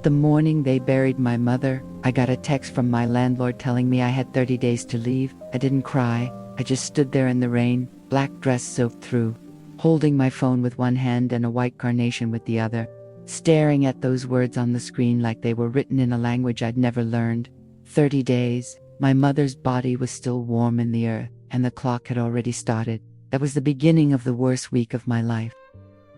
The morning they buried my mother, I got a text from my landlord telling me I had 30 days to leave. I didn't cry. I just stood there in the rain, black dress soaked through, holding my phone with one hand and a white carnation with the other, staring at those words on the screen like they were written in a language I'd never learned. 30 days. My mother's body was still warm in the earth, and the clock had already started. That was the beginning of the worst week of my life.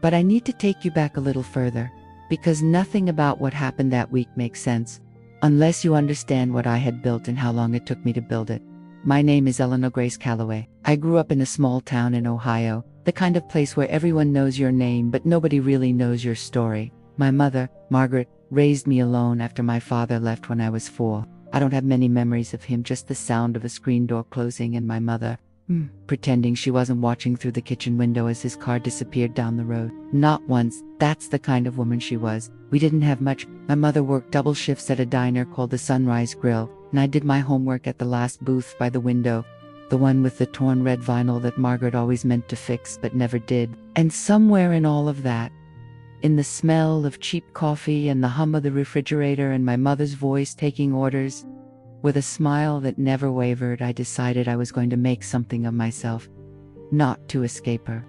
But I need to take you back a little further, because nothing about what happened that week makes sense, unless you understand what I had built and how long it took me to build it. My name is Eleanor Grace Calloway. I grew up in a small town in Ohio, the kind of place where everyone knows your name but nobody really knows your story. My mother, Margaret, raised me alone after my father left when I was 4. I don't have many memories of him, just the sound of a screen door closing and my mother pretending she wasn't watching through the kitchen window as his car disappeared down the road. Not once. That's the kind of woman she was. We didn't have much. My mother worked double shifts at a diner called the Sunrise Grill, and I did my homework at the last booth by the window, the one with the torn red vinyl that Margaret always meant to fix but never did. And somewhere in all of that, in the smell of cheap coffee and the hum of the refrigerator and my mother's voice taking orders, with a smile that never wavered, I decided I was going to make something of myself. Not to escape her.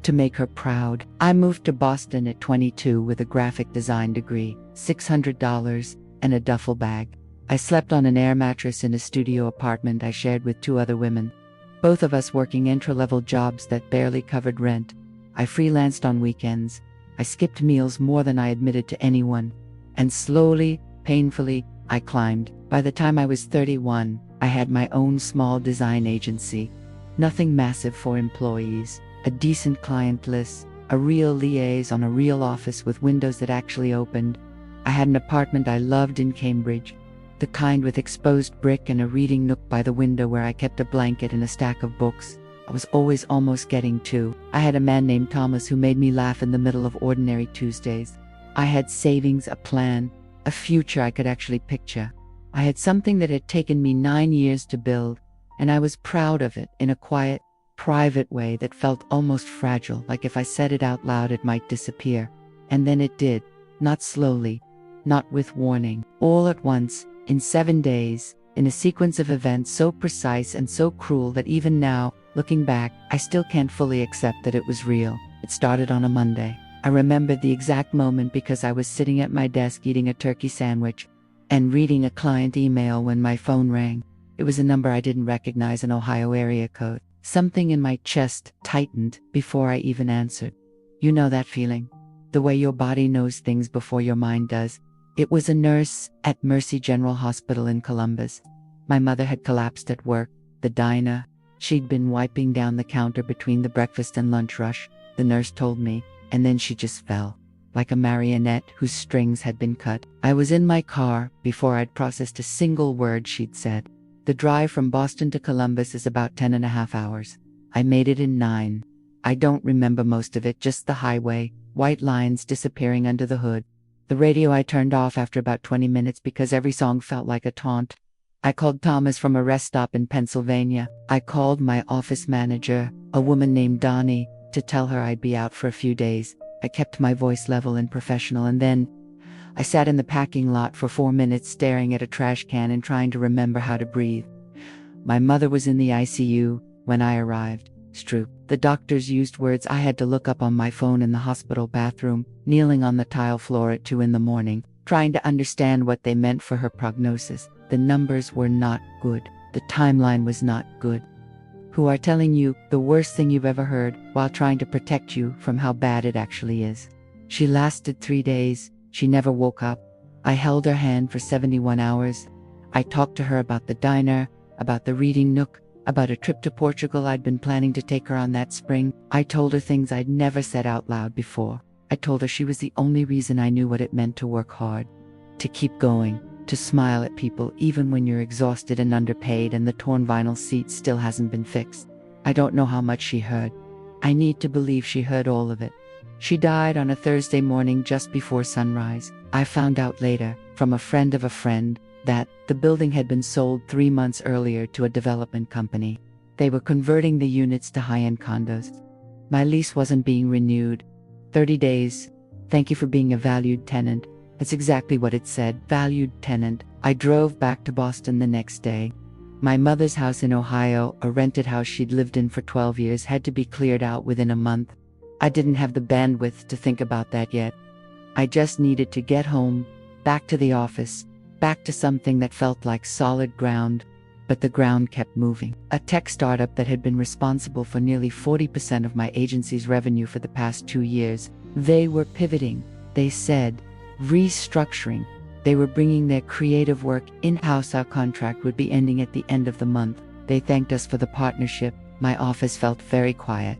To make her proud. I moved to Boston at 22 with a graphic design degree, $600, and a duffel bag. I slept on an air mattress in a studio apartment I shared with 2 other women, both of us working entry-level jobs that barely covered rent. I freelanced on weekends. I skipped meals more than I admitted to anyone. And slowly, painfully, I climbed. By the time I was 31, I had my own small design agency. Nothing massive for employees, a decent client list, a real liaison, a real office with windows that actually opened. I had an apartment I loved in Cambridge, the kind with exposed brick and a reading nook by the window where I kept a blanket and a stack of books. I was always almost getting to. I had a man named Thomas who made me laugh in the middle of ordinary Tuesdays. I had savings, a plan, a future I could actually picture. I had something that had taken me 9 years to build, and I was proud of it in a quiet, private way that felt almost fragile, like if I said it out loud it might disappear. And then it did, not slowly, not with warning, all at once, in 7 days, in a sequence of events so precise and so cruel that even now, looking back, I still can't fully accept that it was real. It started on a Monday. I remembered the exact moment because I was sitting at my desk eating a turkey sandwich and reading a client email when my phone rang. It was a number I didn't recognize, an Ohio area code. Something in my chest tightened before I even answered. You know that feeling? The way your body knows things before your mind does. It was a nurse at Mercy General Hospital in Columbus. My mother had collapsed at work, the diner. She'd been wiping down the counter between the breakfast and lunch rush, the nurse told me, and then she just fell, like a marionette whose strings had been cut. I was in my car before I'd processed a single word she'd said. The drive from Boston to Columbus is about 10.5 hours. I made it in 9. I don't remember most of it, just the highway, white lines disappearing under the hood. The radio I turned off after about 20 minutes because every song felt like a taunt. I called Thomas from a rest stop in Pennsylvania. I called my office manager, a woman named Donnie, to tell her I'd be out for a few days. I kept my voice level and professional, and then I sat in the parking lot for 4 minutes staring at a trash can and trying to remember how to breathe. My mother was in the ICU when I arrived. Stroop. The doctors used words I had to look up on my phone in the hospital bathroom, kneeling on the tile floor at 2 a.m, trying to understand what they meant for her prognosis. The numbers were not good. The timeline was not good. Who are telling you the worst thing you've ever heard while trying to protect you from how bad it actually is. She lasted 3 days. She never woke up. I held her hand for 71 hours. I talked to her about the diner, about the reading nook, about a trip to Portugal I'd been planning to take her on that spring. I told her things I'd never said out loud before. I told her she was the only reason I knew what it meant to work hard, to keep going, to smile at people even when you're exhausted and underpaid and the torn vinyl seat still hasn't been fixed. I don't know how much she heard. I need to believe she heard all of it. She died on a Thursday morning just before sunrise. I found out later, from a friend of a friend, that the building had been sold 3 months earlier to a development company. They were converting the units to high-end condos. My lease wasn't being renewed. 30 days. Thank you for being a valued tenant. That's exactly what it said, valued tenant. I drove back to Boston the next day. My mother's house in Ohio, a rented house she'd lived in for 12 years, had to be cleared out within a month. I didn't have the bandwidth to think about that yet. I just needed to get home, back to the office, back to something that felt like solid ground. But the ground kept moving. A tech startup that had been responsible for nearly 40% of my agency's revenue for the past 2 years. They were pivoting, they said, restructuring. They were bringing their creative work in-house. Our contract would be ending at the end of the month. They thanked us for the partnership. My office felt very quiet.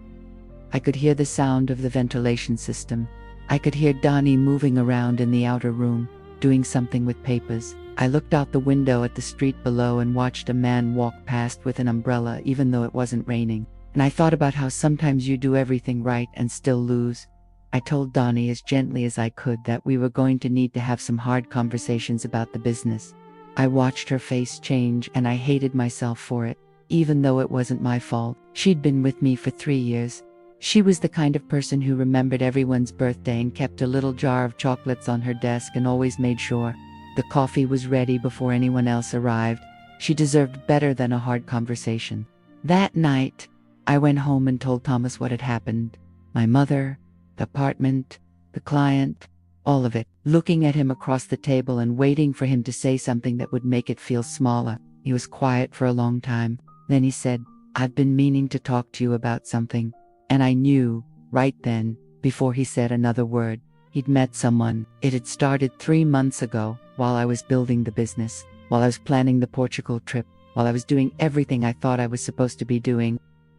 I could hear the sound of the ventilation system. I could hear Donnie moving around in the outer room, doing something with papers. I looked out the window at the street below and watched a man walk past with an umbrella even though it wasn't raining. And I thought about how sometimes you do everything right and still lose. I told Donnie as gently as I could that we were going to need to have some hard conversations about the business. I watched her face change and I hated myself for it, even though it wasn't my fault. She'd been with me for 3 years. She was the kind of person who remembered everyone's birthday and kept a little jar of chocolates on her desk and always made sure the coffee was ready before anyone else arrived. She deserved better than a hard conversation. That night, I went home and told Thomas what had happened. My mother, the apartment, the client, all of it. Looking at him across the table and waiting for him to say something that would make it feel smaller. He was quiet for a long time. Then he said, "I've been meaning to talk to you about something." And I knew, right then, before he said another word, he'd met someone. It had started 3 months ago, while I was building the business, while I was planning the Portugal trip, while I was doing everything I thought I was supposed to be doing.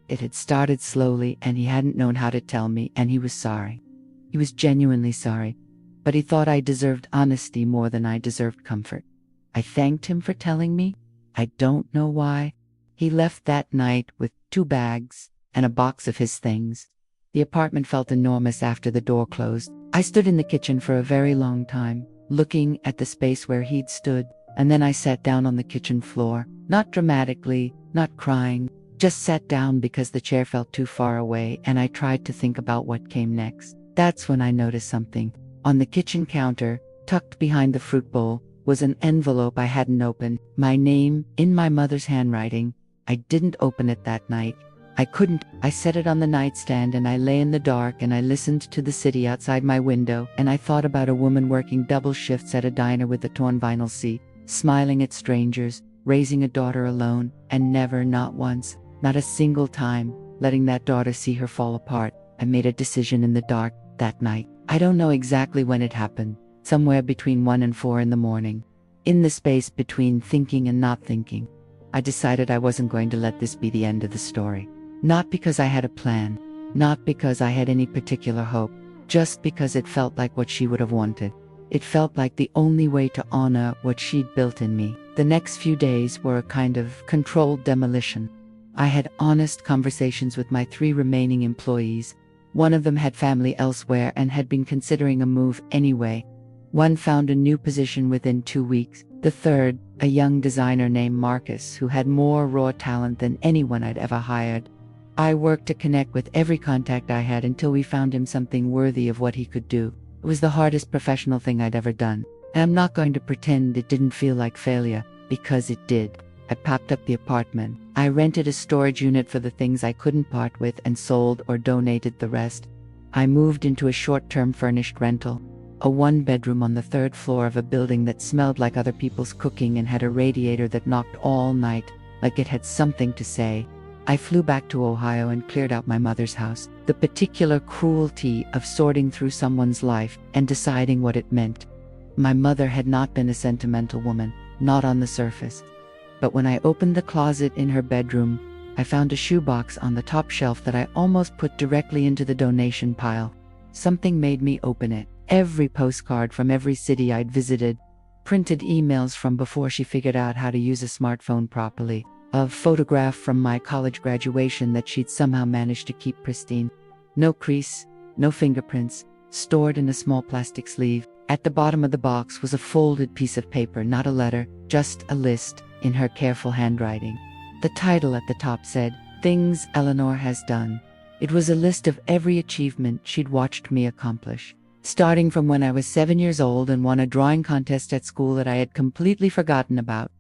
It had started slowly, and he hadn't known how to tell me, and he was sorry. He was genuinely sorry, but he thought I deserved honesty more than I deserved comfort. I thanked him for telling me. I don't know why. He left that night with 2 bags and a box of his things. The apartment felt enormous after the door closed. I stood in the kitchen for a very long time, looking at the space where he'd stood, and then I sat down on the kitchen floor, not dramatically, not crying, just sat down because the chair felt too far away, and I tried to think about what came next. That's when I noticed something. On the kitchen counter, tucked behind the fruit bowl, was an envelope I hadn't opened, my name in my mother's handwriting. I didn't open it that night. I couldn't. I set it on the nightstand and I lay in the dark and I listened to the city outside my window, and I thought about a woman working double shifts at a diner with a torn vinyl seat, smiling at strangers, raising a daughter alone, and never, not once, not a single time, letting that daughter see her fall apart. I made a decision in the dark that night. I don't know exactly when it happened, somewhere between 1 and 4 in the morning. In the space between thinking and not thinking, I decided I wasn't going to let this be the end of the story. Not because I had a plan, not because I had any particular hope, just because it felt like what she would have wanted. It felt like the only way to honor what she'd built in me. The next few days were a kind of controlled demolition. I had honest conversations with my 3 remaining employees. One of them had family elsewhere and had been considering a move anyway. One found a new position within 2 weeks. The third, a young designer named Marcus, who had more raw talent than anyone I'd ever hired. I worked to connect with every contact I had until we found him something worthy of what he could do. It was the hardest professional thing I'd ever done. And I'm not going to pretend it didn't feel like failure, because it did. I packed up the apartment. I rented a storage unit for the things I couldn't part with and sold or donated the rest. I moved into a short-term furnished rental, a 1-bedroom on the 3rd floor of a building that smelled like other people's cooking and had a radiator that knocked all night, like it had something to say. I flew back to Ohio and cleared out my mother's house. The particular cruelty of sorting through someone's life and deciding what it meant. My mother had not been a sentimental woman, not on the surface. But when I opened the closet in her bedroom, I found a shoebox on the top shelf that I almost put directly into the donation pile. Something made me open it. Every postcard from every city I'd visited, printed emails from before she figured out how to use a smartphone properly, a photograph from my college graduation that she'd somehow managed to keep pristine. No crease, no fingerprints, stored in a small plastic sleeve. At the bottom of the box was a folded piece of paper, not a letter, just a list, in her careful handwriting. The title at the top said, "Things Eleanor Has Done." It was a list of every achievement she'd watched me accomplish. starting from when I was 7 years old and won a drawing contest at school that I had completely forgotten about.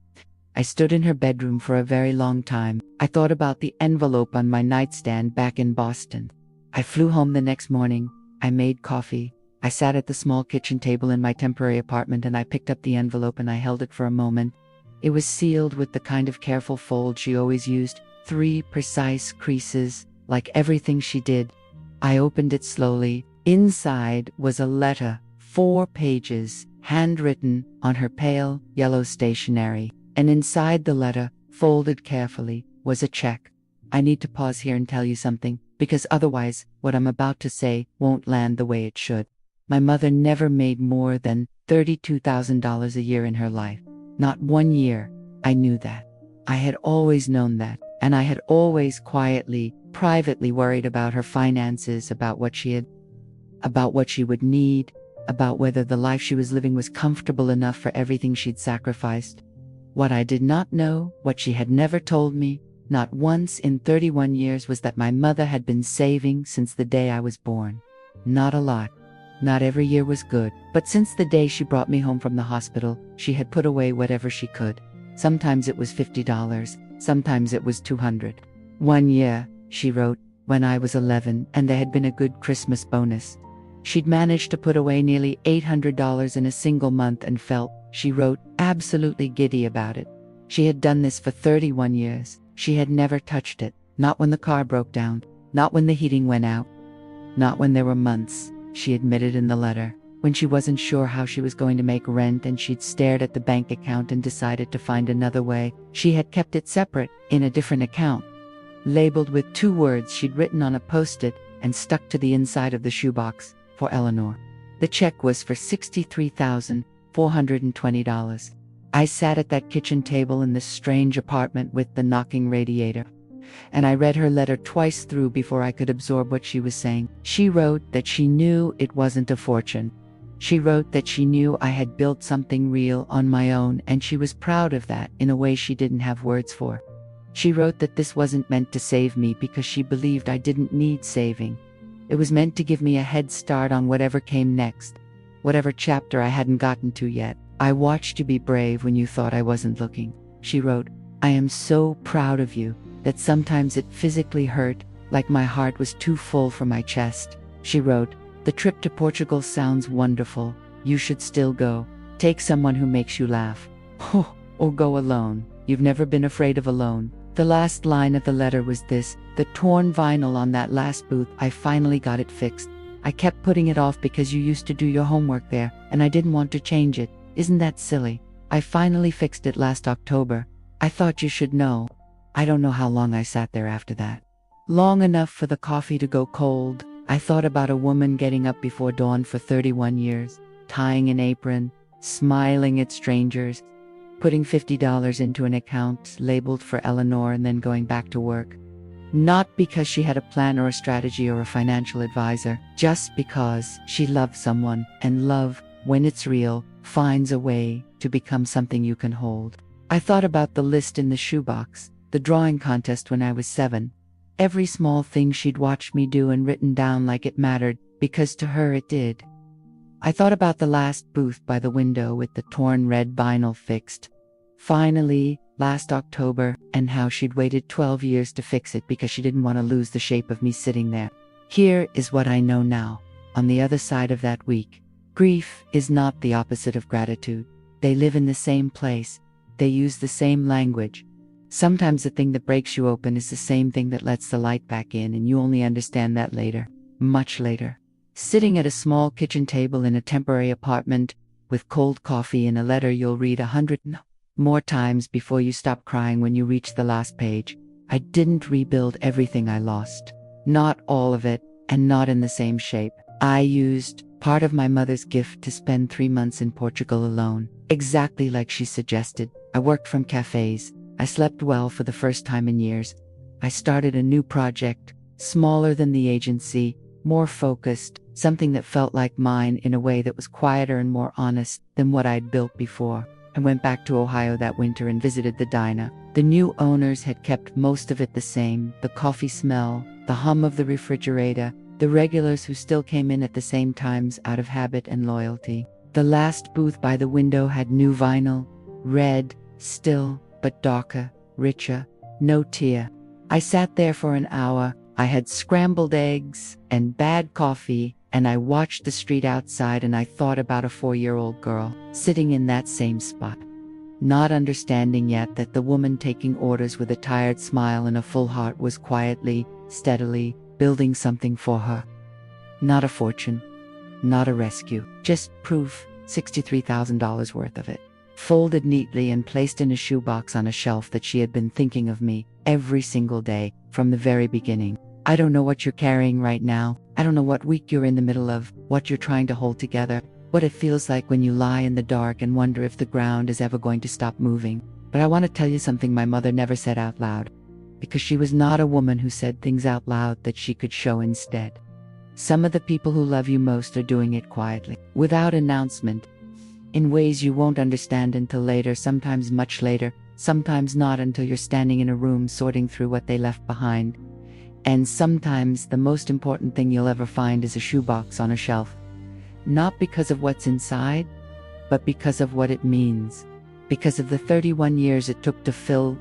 I stood in her bedroom for a very long time. I thought about the envelope on my nightstand back in Boston. I flew home the next morning. I made coffee. I sat at the small kitchen table in my temporary apartment and I picked up the envelope and I held it for a moment. It was sealed with the kind of careful fold she always used, 3 precise creases, like everything she did. I opened it slowly. Inside was a letter, 4 pages, handwritten on her pale yellow stationery. And inside the letter, folded carefully, was a check. I need to pause here and tell you something, because otherwise what I'm about to say won't land the way it should. My mother never made more than $32,000 a year in her life. Not 1 year. I knew that. I had always known that, and I had always quietly, privately worried about her finances, about what she would need, about whether the life she was living was comfortable enough for everything she'd sacrificed. What I did not know, what she had never told me, not once in 31 years, was that my mother had been saving since the day I was born. Not a lot. Not every year was good, but since the day she brought me home from the hospital, she had put away whatever she could. Sometimes it was $50, sometimes it was $200. 1 year, she wrote, when I was 11 and there had been a good Christmas bonus. She'd managed to put away nearly $800 in a single month and felt, she wrote, absolutely giddy about it. She had done this for 31 years. She had never touched it, not when the car broke down, not when the heating went out, not when there were months, she admitted in the letter, when she wasn't sure how she was going to make rent and she'd stared at the bank account and decided to find another way. She had kept it separate, in a different account, labeled with 2 words she'd written on a post-it and stuck to the inside of the shoebox, for Eleanor. The check was for $63,420. I sat at that kitchen table in this strange apartment with the knocking radiator, and I read her letter twice through before I could absorb what she was saying. She wrote that she knew it wasn't a fortune. She wrote that she knew I had built something real on my own, and she was proud of that in a way she didn't have words for. She wrote that this wasn't meant to save me because she believed I didn't need saving. It was meant to give me a head start on whatever came next, whatever chapter I hadn't gotten to yet. I watched you be brave when you thought I wasn't looking. She wrote, I am so proud of you that sometimes it physically hurt, like my heart was too full for my chest. She wrote, the trip to Portugal sounds wonderful. You should still go. Take someone who makes you laugh. Or go alone. You've never been afraid of alone. The last line of the letter was this, the torn vinyl on that last booth, I finally got it fixed. I kept putting it off because you used to do your homework there, and I didn't want to change it. Isn't that silly? I finally fixed it last October. I thought you should know. I don't know how long I sat there after that. Long enough for the coffee to go cold. I thought about a woman getting up before dawn for 31 years, tying an apron, smiling at strangers, putting $50 into an account labeled for Eleanor and then going back to work. Not because she had a plan or a strategy or a financial advisor, just because she loved someone, and love, when it's real, finds a way to become something you can hold. I thought about the list in the shoebox, the drawing contest when I was 7. Every small thing she'd watched me do and written down like it mattered, because to her it did. I thought about the last booth by the window with the torn red vinyl fixed. Finally, last October, and how she'd waited 12 years to fix it because she didn't want to lose the shape of me sitting there. Here is what I know now. On the other side of that week, grief is not the opposite of gratitude. They live in the same place. They use the same language. Sometimes the thing that breaks you open is the same thing that lets the light back in, and you only understand that later, much later. Sitting at a small kitchen table in a temporary apartment with cold coffee and a letter you'll read 100 more times before you stop crying when you reach the last page. I didn't rebuild everything I lost. Not all of it, and not in the same shape. I used part of my mother's gift to spend 3 months in Portugal alone, exactly like she suggested. I worked from cafes. I slept well for the first time in years. I started a new project, smaller than the agency, more focused, something that felt like mine in a way that was quieter and more honest than what I'd built before. I went back to Ohio that winter and visited the diner. The new owners had kept most of it the same, the coffee smell, the hum of the refrigerator, The regulars who still came in at the same times out of habit and loyalty. The last booth by the window had new vinyl, red, still, but darker, richer, no tear. I sat there for an hour. I had scrambled eggs and bad coffee, and I watched the street outside, and I thought about a 4-year-old girl sitting in that same spot, not understanding yet that the woman taking orders with a tired smile and a full heart was quietly, steadily building something for her. Not a fortune, not a rescue, just proof, $63,000 worth of it, folded neatly and placed in a shoebox on a shelf that she had been thinking of me every single day from the very beginning. I don't know what you're carrying right now. I don't know what week you're in the middle of, what you're trying to hold together, what it feels like when you lie in the dark and wonder if the ground is ever going to stop moving. But I want to tell you something my mother never said out loud, because she was not a woman who said things out loud that she could show instead. Some of the people who love you most are doing it quietly, without announcement, in ways you won't understand until later, sometimes much later, sometimes not until you're standing in a room sorting through what they left behind. And sometimes the most important thing you'll ever find is a shoebox on a shelf. Not because of what's inside, but because of what it means. Because of the 31 years it took to fill